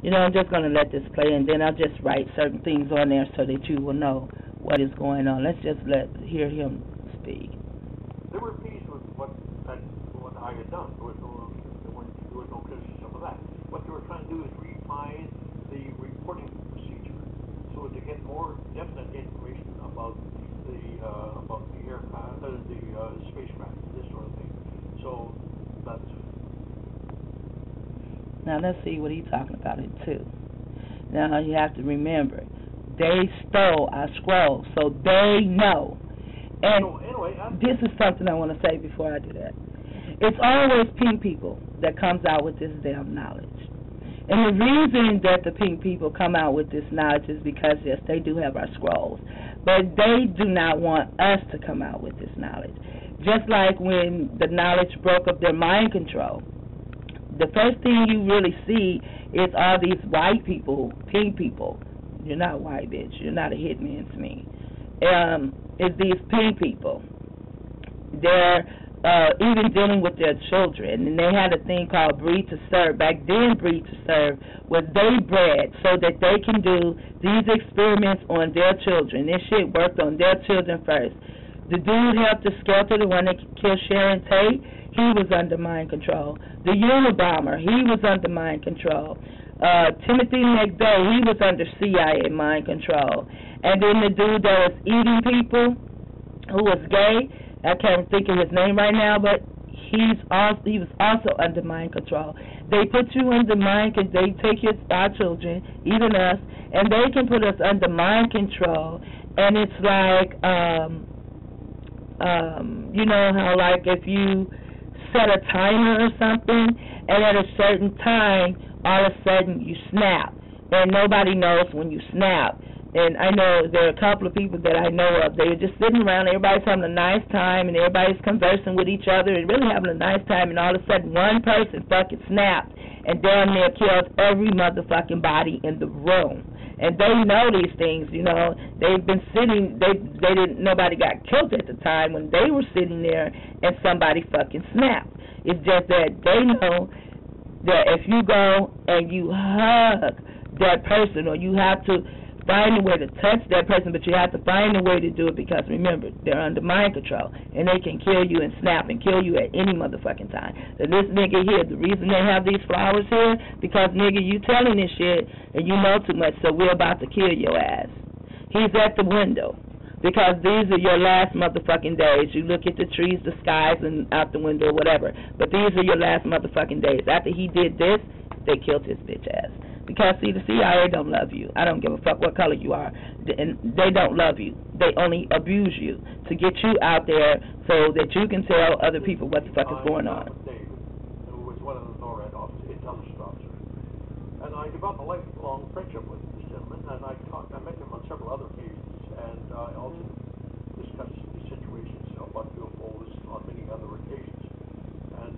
You know, I'm just going to let this play, and then I'll just write certain things on there so that you will know what is going on. Let's just hear him speak. They were pleased with what I had done. There was no criticism of that. What they were trying to do is refine the reporting procedure so to get more definite information about the aircraft, the spacecraft, this sort of thing. So that's. Now let's see what he's talking about it too. Now you have to remember, they stole our scrolls, so they know. And so anyway, this is something I want to say before I do that. It's always pink people that comes out with this damn knowledge. And the reason that the pink people come out with this knowledge is because, yes, they do have our scrolls. But they do not want us to come out with this knowledge. Just like when the knowledge broke up their mind control. The first thing you really see is all these white people, pink people. You're not white, bitch. You're not a hitman to me. It's these pink people. They're even dealing with their children. And they had a thing called breed to serve. Back then, breed to serve was they bred so that they can do these experiments on their children. This shit worked on their children first. The dude helped the Skelter, the one that killed Sharon Tate, he was under mind control. The Unabomber, he was under mind control. Timothy McVeigh, he was under CIA mind control. And then the dude that was eating people, who was gay, I can't think of his name right now, but he was also under mind control. They put you under mind control. They take our children, even us, and they can put us under mind control. And it's like, you know how like if you set a timer or something, and at a certain time, all of a sudden you snap, and nobody knows when you snap. And I know there are a couple of people that I know of, they were just sitting around, everybody's having a nice time, and everybody's conversing with each other, and really having a nice time, and all of a sudden one person fucking snapped, and damn near killed every motherfucking body in the room. And they know these things, you know. They've been sitting, nobody got killed at the time when they were sitting there and somebody fucking snapped. It's just that they know that if you go and you hug that person, or you have to find a way to touch that person, but you have to find a way to do it because, remember, they're under mind control, and they can kill you and snap and kill you at any motherfucking time. And this nigga here, the reason they have these flowers here, because, nigga, you telling this shit, and you know too much, so we're about to kill your ass. He's at the window, because these are your last motherfucking days. You look at the trees, the skies, and out the window, whatever, but these are your last motherfucking days. After he did this, they killed his bitch ass. Because, see, the CIA don't love you. I don't give a fuck what color you are. And they don't love you. They only abuse you to get you out there so that you can tell other people what the fuck is going on. David, who was one of the NORAD officers, intelligence officers. And I developed a lifelong friendship with this gentleman, and I met him on several other occasions, and I also discussed the situations about UFOs on many other occasions. And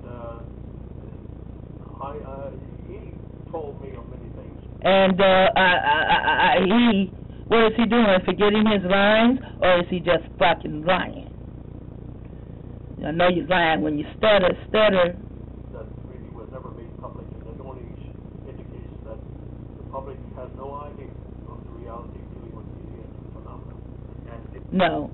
he told me of many things. And what is he doing? Forgetting his lines, or is he just fucking lying? I know you're lying when you stutter. That really was never made public, and it only indicates that the public has no idea of the reality dealing with the phenomenon. No,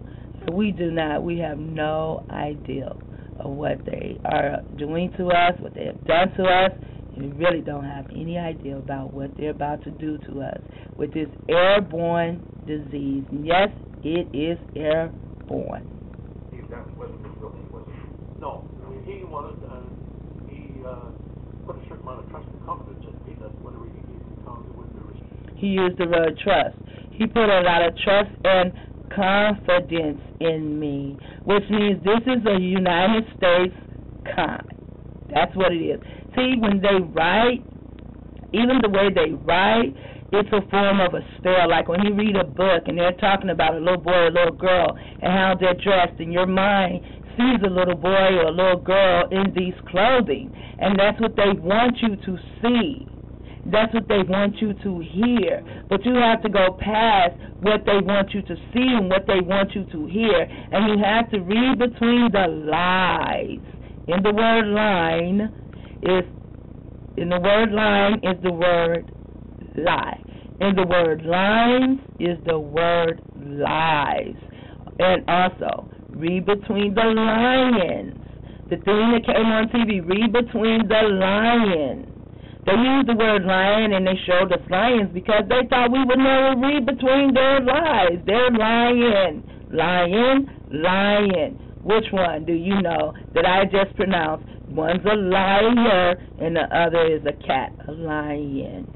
we do not. We have no idea of what they are doing to us, what they have done to us. We really don't have any idea about what they're about to do to us with this airborne disease. And yes, it is airborne. That's what it really was. No, he wanted, he put a certain amount of trust and confidence in me that whatever he gave me, he used the word trust. He put a lot of trust and confidence in me, which means this is a United States con. That's what it is. See, when they write, even the way they write, it's a form of a spell. Like when you read a book and they're talking about a little boy or a little girl and how they're dressed, and your mind sees a little boy or a little girl in these clothing. And that's what they want you to see. That's what they want you to hear. But you have to go past what they want you to see and what they want you to hear. And you have to read between the lines. In the word line is the word lie. And the word lines is the word lies. And also, read between the lions. The thing that came on TV, read between the lions. They used the word lion and they showed us lions because they thought we would never read between their lies. They're lying. Lion, lion. Which one do you know that I just pronounced? One's a liar and the other is a cat, a lion.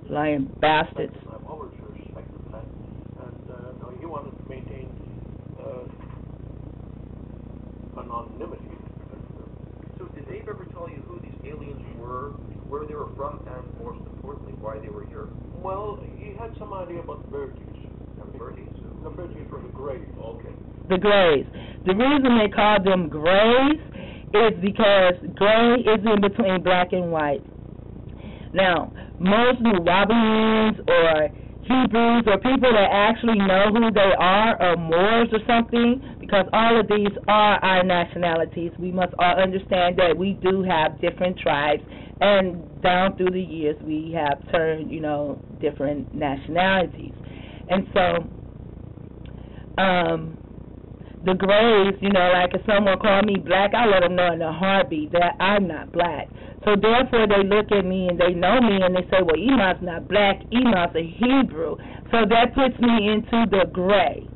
Lion bastards. I've always respected that. And no, he wanted to maintain anonymity. So did Abe ever tell you who these aliens were, where they were from, and most importantly, why they were here? Well, he had some idea about the Virgins. The Virgins? The Virgins were the Greys. Okay. The Greys. The reason they call them Greys is because gray is in between black and white. Now, most Nuwabians or Hebrews or people that actually know who they are Moors or something, because all of these are our nationalities. We must all understand that we do have different tribes, and down through the years we have turned, different nationalities. And so, the Greys, like if someone called me black, I let them know in a heartbeat that I'm not black. So therefore they look at me and they know me and they say, well, Enoch's not black, Enoch's a Hebrew. So that puts me into the gray.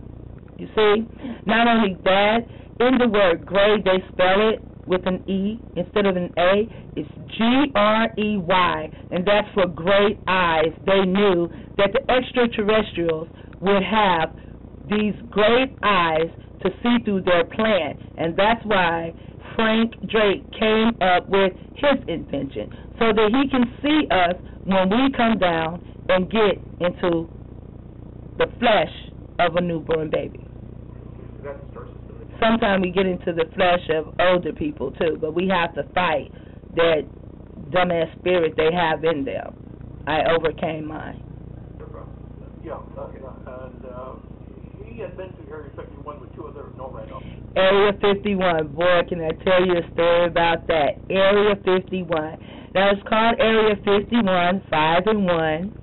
You see? Not only that, in the word gray, they spell it with an E instead of an A. It's G-R-E-Y, and that's for great eyes. They knew that the extraterrestrials would have these great eyes to see through their plan, and that's why Frank Drake came up with his invention, so that he can see us when we come down and get into the flesh of a newborn baby. Sometimes we get into the flesh of older people too, but we have to fight that dumbass spirit they have in them. I overcame mine. Yeah, and he had been to Area 51 with two other no-right-offs. Area 51, boy, can I tell you a story about that. Area 51. Now, it's called Area 51, 5 and 1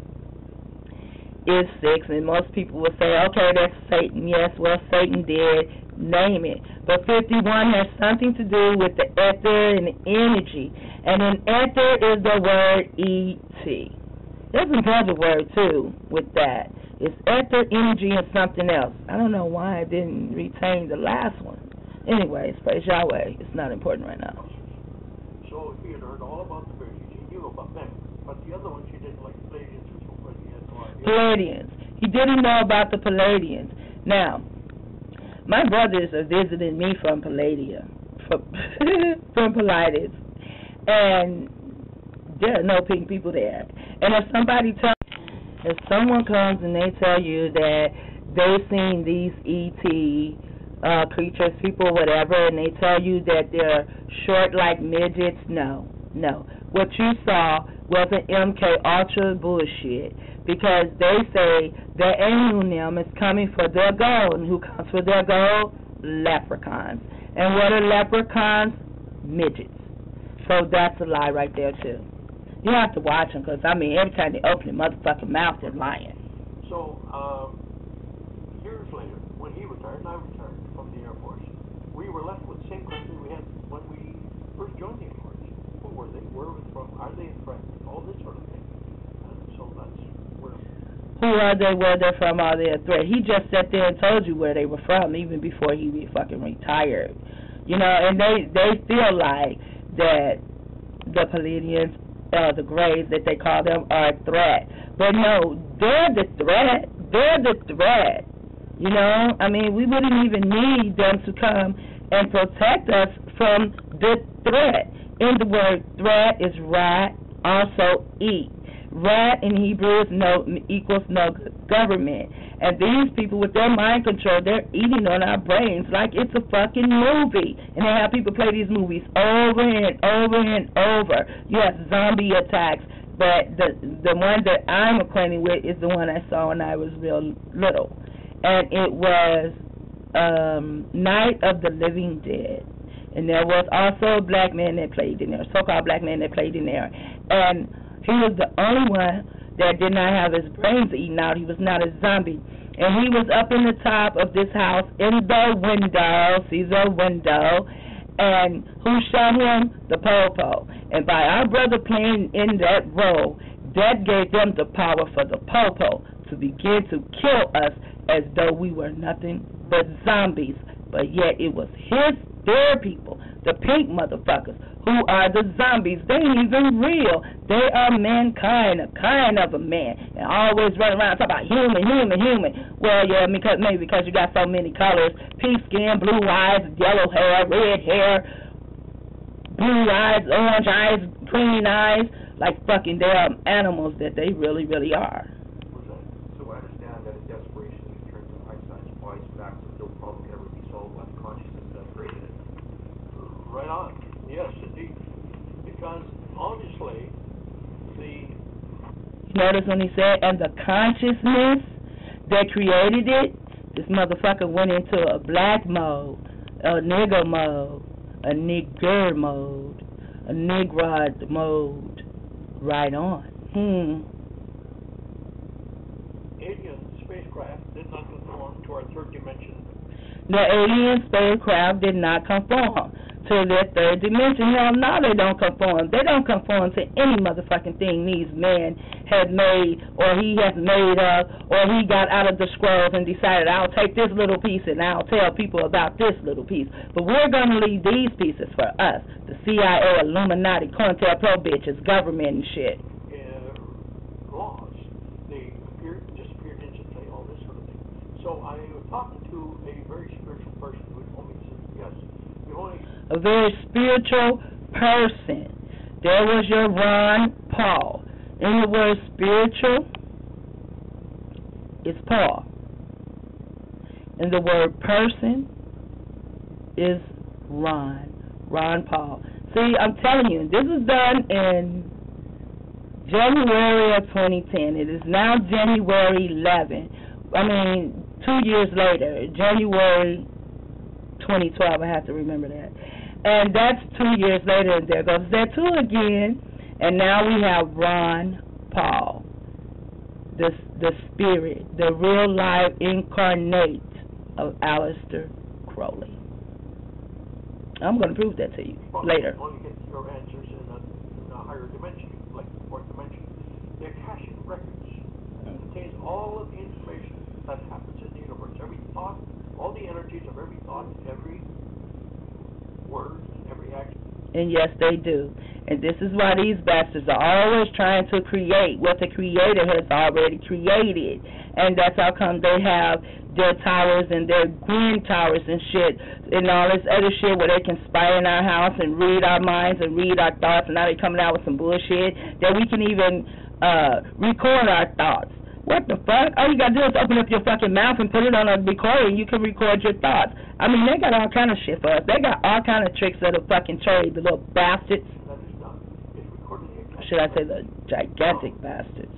is 6, and most people will say, okay, that's Satan. Yes, well, Satan did name it. But 51 has something to do with the ether and the energy. And in ether is the word E.T. There's another word, too, with that. It's ether, energy, and something else. I don't know why I didn't retain the last one. Anyways, praise Yahweh. It's not important right now. So he had heard all about the Virgins. He knew about them. But the other ones he didn't, like Palladians or something. He had no idea. Palladians. He didn't know about the Palladians. Now, my brothers are visiting me from Palladia, from Palladians, and there are no pink people there. And if someone comes and they tell you that they've seen these E.T. Creatures, people, whatever, and they tell you that they're short like midgets, no. What you saw was an MK Ultra bullshit, because they say that Anunim is coming for their gold, and who comes for their gold? Leprechauns. And what are leprechauns? Midgets. So that's a lie right there, too. You have to watch them, because, every time they open their motherfucking mouth, they're lying. So, years later, when he retired and I retired from the Air Force, we were left with the same question we had when we first joined the Air Force. Who were they? Where were they from? Are they a threat? All this sort of thing. And so that's where... Who are they, where they're from, are they a threat? He just sat there and told you where they were from, even before he fucking retired. And they feel like that the Palladians, the Greys that they call them, are a threat. But no, they're the threat. They're the threat. We wouldn't even need them to come and protect us from the threat. In the word threat is rat, also eat. Rat in Hebrew equals no government. And these people with their mind control, they're eating on our brains like it's a fucking movie. And they have people play these movies over and over and over. You have zombie attacks. But the one that I'm acquainted with is the one I saw when I was real little. And it was Night of the Living Dead. And there was also a black man that played in there, so-called black man that played in there. And He was the only one that did not have his brains eaten out. He was not a zombie. And he was up in the top of this house in the window, see the window, and who shot him? The Popo. And by our brother playing in that role, that gave them the power for the Popo to begin to kill us as though we were nothing but zombies. But yet it was their people, the pink motherfuckers, who are the zombies. They ain't even real. They are mankind, a kind of a man, and always run around talking about human. Well, yeah, maybe because you got so many colors: pink skin, blue eyes, yellow hair, red hair, blue eyes, orange eyes, green eyes, like fucking damn animals that they really, really are. So I understand that in desperation you turn to Einstein's wise facts that no problem can ever be solved by the consciousness that created it. Right on. Yes, indeed. Because honestly, notice when he said, and the consciousness that created it, this motherfucker went into a black mode, a nigger mode, a nigger mode, a negrod mode. Right on. Alien spacecraft did not conform to our third dimension. The alien spacecraft did not conform to their third dimension. Hell no, they don't conform. They don't conform to any motherfucking thing these men had made, or he has made up, or he got out of the scrolls and decided, I'll take this little piece and I'll tell people about this little piece. But we're going to leave these pieces for us, the CIA, Illuminati, COINTELPRO bitches, government and shit. Laws, they disappeared instantly, all this sort of thing. So I was talking to a very spiritual person who told me, yes, a very spiritual person. There was your Ron Paul. In the word spiritual, it's Paul. And the word person is Ron Paul. See, I'm telling you, this was done in January of 2010. It is now January 11. 2 years later, January 2012, I have to remember that. And that's 2 years later, and there goes that too again. And now we have Ron Paul, the spirit, the real life incarnate of Aleister Crowley. I'm going to prove that to you later. When you get your answers in a higher dimension, like the fourth dimension, the Akashic records contains all of the information that happens in the universe, every thought, all the energies of every thought, every word, and every action. And yes, they do. And this is why these bastards are always trying to create what the Creator has already created. And that's how come they have their towers and their green towers and shit and all this other shit where they can spy in our house and read our minds and read our thoughts. And now they're coming out with some bullshit that we can even record our thoughts. What the fuck? All you gotta do is open up your fucking mouth and put it on a recorder and you can record your thoughts. They got all kind of shit for us. They got all kind of tricks of the fucking trade, the little bastards. That is not. It's recorded in Should I say the gigantic bastards?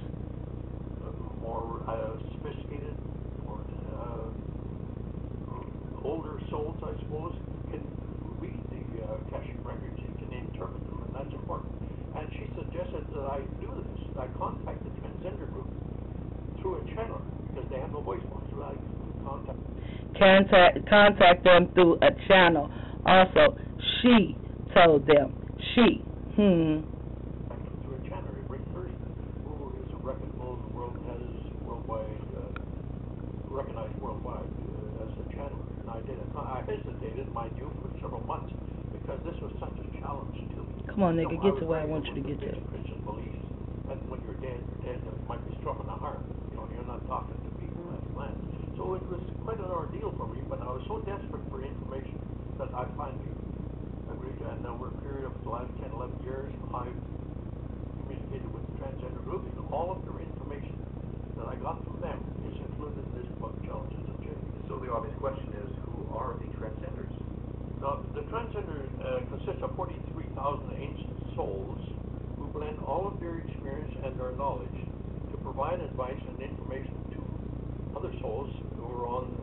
More sophisticated, more older souls, I suppose, can read the Akashic records and can interpret them, and that's important. And she suggested that I do this. I contact the transgender group through a channel because they have no voice box. So I contact them through a channel. Also, she told them. She. Through a channel, a great person who is a reputable recognized worldwide as a channeler. And I hesitated, mind you, for several months because this was such a challenge to me. Come on, nigga, get to where I want you to get to. Christian beliefs, and when you're dead, it might be struck in the heart. You're not talking to people on the planet. So it was quite an ordeal for me, but I was so desperate for information that I finally agreed to. And over a period of the last 10, 11 years, I've communicated with the transgender group, and all of their information that I got from them is included in this book, Challenges of Change. So the obvious question is, who are the transcenders? Now, the transcender consists of 43,000 ancient souls who blend all of their experience and their knowledge to provide advice and information to other souls who are on,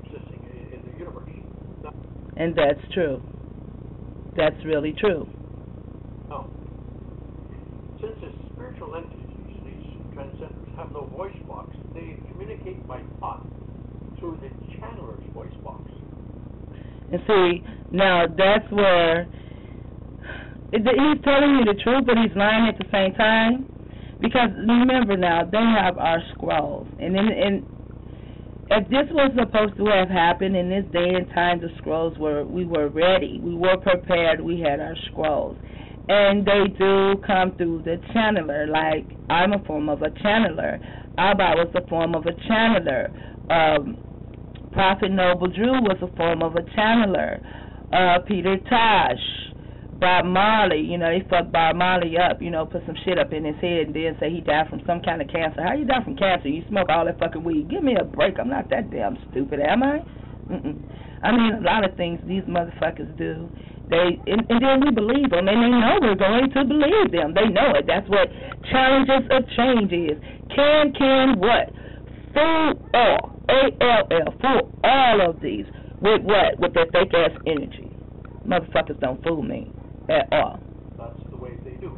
existing in the universe. Now, and that's true. That's really true. Now, since it's spiritual entities, these transcenders have no voice box, they communicate by thought through the channeler's voice box. And see, now that's where he's telling you the truth, but he's lying at the same time. Because remember now, they have our scrolls, and if this was supposed to have happened in this day and time, the scrolls we were ready, we were prepared, we had our scrolls, and they do come through the channeler. Like I'm a form of a channeler. ABba was a form of a channeler. Prophet Noble Drew was a form of a channeler. Peter Tosh, Bob Marley, he fucked Bob Marley up, put some shit up in his head and then say he died from some kind of cancer. How you die from cancer? You smoke all that fucking weed. Give me a break. I'm not that damn stupid, am I? I mean, a lot of things these motherfuckers do. And then we believe them, and they know we're going to believe them. They know it. That's what challenges of change is. Can what? Fool all. ALL. Fool all of these. With what? With their fake-ass energy. Motherfuckers don't fool me at all. That's the way they do.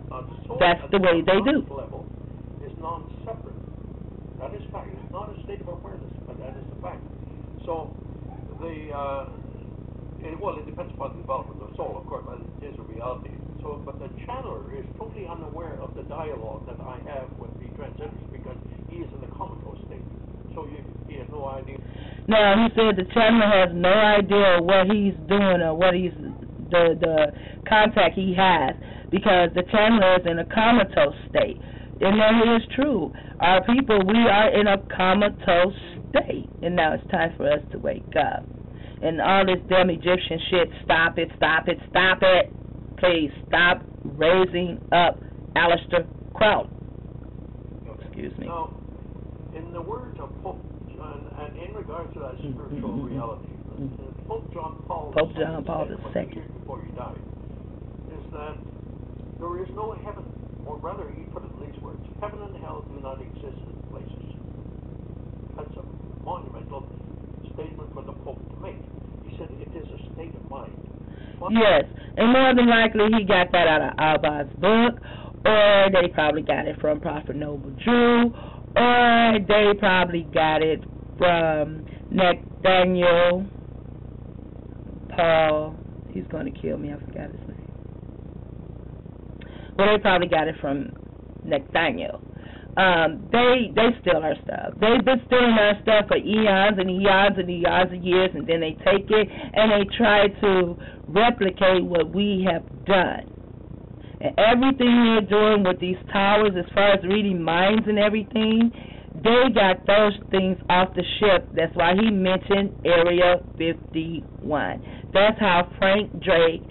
That's the way they do. Level is non-separate. That is fact. It's not a state of awareness, but that is the fact. So, it depends upon the development of the soul, of course, but it is a reality. So, but the channeler is totally unaware of the dialogue that I have with the transcenders because he is in the comatose state. So he has no idea. Now, he said the channeler has no idea what he's doing or what he's the contact he has, because the channeler is in a comatose state. And that is true. Our people, we are in a comatose state. And now it's time for us to wake up. And all this damn Egyptian shit, stop it, stop it, stop it. Please stop raising up Aleister Crowley. Excuse me. Now, in the words of Pope John, and in regards to that spiritual reality, Pope John Paul II, years before he died, is that there is no heaven, or rather he put it in these words, heaven and hell do not exist in places. That's a monumental statement for the Pope to make. He said it is a state of mind. Yes, and more than likely he got that out of ABba's book, or they probably got it from Prophet Noble Drew, or they probably got it from Nathaniel Paul. He's going to kill me. I forgot his name. Well, they probably got it from Nathaniel. They steal our stuff. They've been stealing our stuff for eons and eons and eons of years, and then they take it and they try to replicate what we have done. And everything they're doing with these towers, as far as reading minds and everything, they got those things off the ship. That's why he mentioned Area 51. That's how Frank Drake